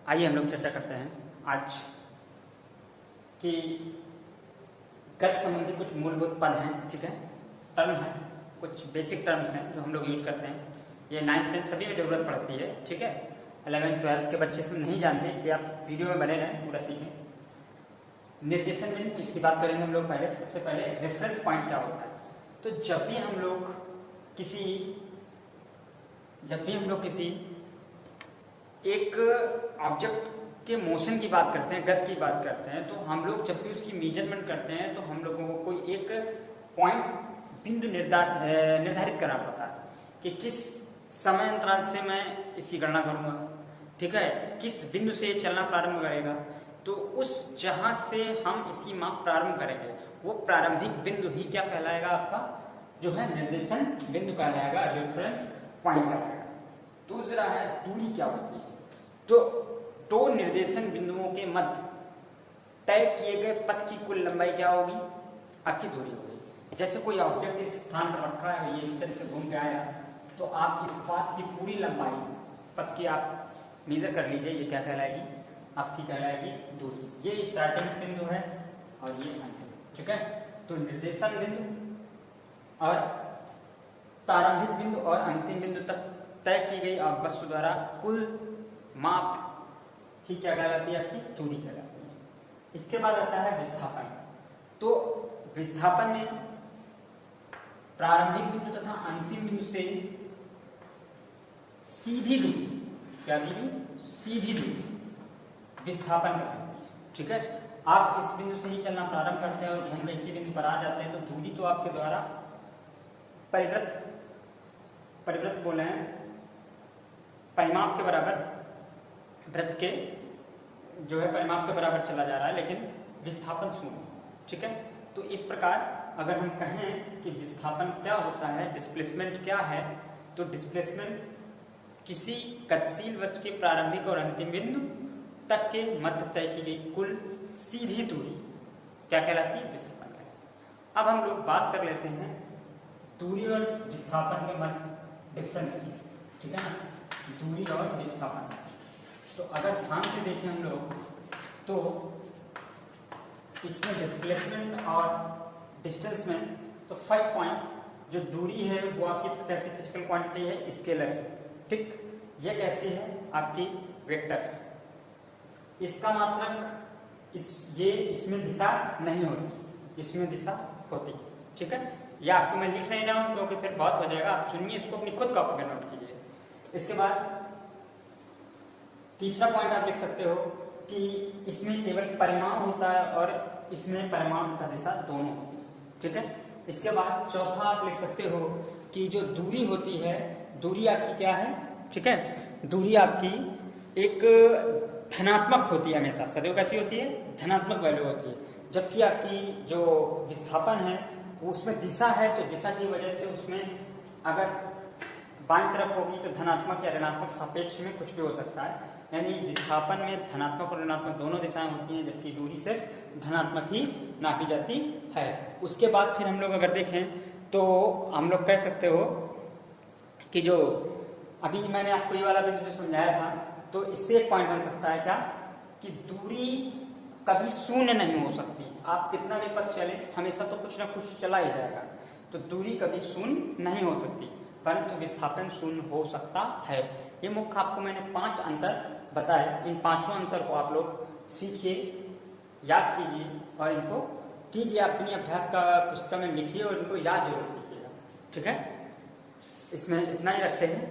आइए हम लोग चर्चा करते हैं आज कि गत संबंधी कुछ मूलभूत पद हैं, ठीक है, टर्म हैं, कुछ बेसिक टर्म्स हैं जो हम लोग यूज करते हैं। ये 9th 10th सभी में ज़रूरत पड़ती है, ठीक है। 11th 12th के बच्चे इसमें नहीं जानते, इसलिए आप वीडियो में बने रहें, पूरा सीखें। निर्देशन बिंदु, इसकी बात करेंगे हम लोग पहले। सबसे पहले रेफरेंस पॉइंट क्या होता है। तो जब भी हम लोग किसी एक ऑब्जेक्ट के मोशन की बात करते हैं, गति की बात करते हैं, तो हम लोग जब भी उसकी मेजरमेंट करते हैं तो हम लोगों को कोई एक पॉइंट बिंदु निर्धारित करना पड़ता है कि किस समय अंतराल से मैं इसकी गणना करूंगा, ठीक है, किस बिंदु से ये चलना प्रारंभ करेगा। तो उस जहां से हम इसकी माप प्रारंभ करेंगे वो प्रारंभिक बिंदु ही क्या कहलाएगा, आपका जो है निर्देशन बिंदु कहलाएगा, रेफरेंस पॉइंट कहलाएगा। दूसरा है दूरी क्या होती है। तो दो निर्देशन बिंदुओं के मध्य तय किए गए पथ की कुल लंबाई क्या होगी, आपकी दूरी होगी। जैसे कोई ऑब्जेक्ट इस स्थान पर रखा है, ये इस तरह से घूम के आया, तो आप इस पाथ की पूरी लंबाई पथ की आप मेजर कर लीजिए, ये क्या कहलाएगी, आपकी कहलाएगी दूरी। ये स्टार्टिंग बिंदु है और ये अंतिम, ठीक है। तो निर्देशन बिंदु और प्रारंभिक बिंदु और अंतिम बिंदु तक तय की गई वस्तु द्वारा कुल माप ही क्या कहलाती है, आपकी दूरी कहलाती है। इसके बाद आता है विस्थापन। तो विस्थापन में प्रारंभिक बिंदु तथा अंतिम बिंदु से सीधी दूरी, क्या दूरी, सीधी दूरी विस्थापन कहलाती है, ठीक है। आप इस बिंदु से ही चलना प्रारंभ करते हैं और घूम के इसी बिंदु पर आ जाते हैं, तो दूरी तो आपके द्वारा परिवृत्त बोले हैं, परिमाप के बराबर, वृत्त के जो है परिमाप के बराबर चला जा रहा है, लेकिन विस्थापन शून्य, ठीक है। तो इस प्रकार अगर हम कहें कि विस्थापन क्या होता है, डिस्प्लेसमेंट क्या है, तो डिस्प्लेसमेंट किसी गतिशील वस्तु के प्रारंभिक और अंतिम बिंदु तक के मध्य तय की गई कुल सीधी दूरी क्या कहलाती है, विस्थापन कहलाती है। अब हम लोग बात कर लेते हैं दूरी और विस्थापन के मध्य डिफरेंस की, ठीक है ना, दूरी और विस्थापन। तो अगर ध्यान से देखें हम लोग तो इसमें डिस्प्लेसमेंट और डिस्टेंस में, तो फर्स्ट पॉइंट जो दूरी है वो आपकी कैसी फिजिकल क्वांटिटी है, स्केलर है, ठीक। ये कैसी है, आपकी वेक्टर है। इसका मात्रक इसमें दिशा नहीं होती, इसमें दिशा होती, ठीक है। या आपको मैं लिख नहीं रहा हूं क्योंकि फिर बहुत हो जाएगा, आप सुनिए इसको, अपनी खुद कॉपी में नोट कीजिए। इसके बाद तीसरा पॉइंट आप लिख सकते हो कि इसमें केवल परिमाण होता है और इसमें परिमाण तथा दिशा दोनों होती है, ठीक है। इसके बाद चौथा आप लिख सकते हो कि जो दूरी होती है, दूरी आपकी क्या है, ठीक है, दूरी आपकी एक धनात्मक होती है, हमेशा सदैव कैसी होती है, धनात्मक वैल्यू होती है। जबकि आपकी जो विस्थापन है उसमें दिशा है, तो दिशा की वजह से उसमें अगर बाईं तरफ होगी तो धनात्मक या ऋणात्मक सापेक्ष में कुछ भी हो सकता है। यानी विस्थापन में धनात्मक और ऋणात्मक दोनों दिशाएं होती हैं, जबकि दूरी सिर्फ धनात्मक ही नापी जाती है। उसके बाद फिर हम लोग अगर देखें तो हम लोग कह सकते हो कि जो अभी मैंने आपको ये वाला बिंदु जो समझाया था, तो इससे एक पॉइंट बन सकता है क्या, कि दूरी कभी शून्य नहीं हो सकती। आप कितना भी पथ चले, हमेशा तो कुछ ना कुछ चला ही जाएगा, तो दूरी कभी शून्य नहीं हो सकती, परंतु विस्थापन शून्य हो सकता है। ये मुख्य आपको मैंने 5 अंतर बताए, इन 5 अंतर को आप लोग सीखिए, याद कीजिए और इनको कीजिए, अपनी अभ्यास का पुस्तक में लिखिए और इनको याद जरूर कीजिएगा, ठीक है। इसमें इतना ही रखते हैं।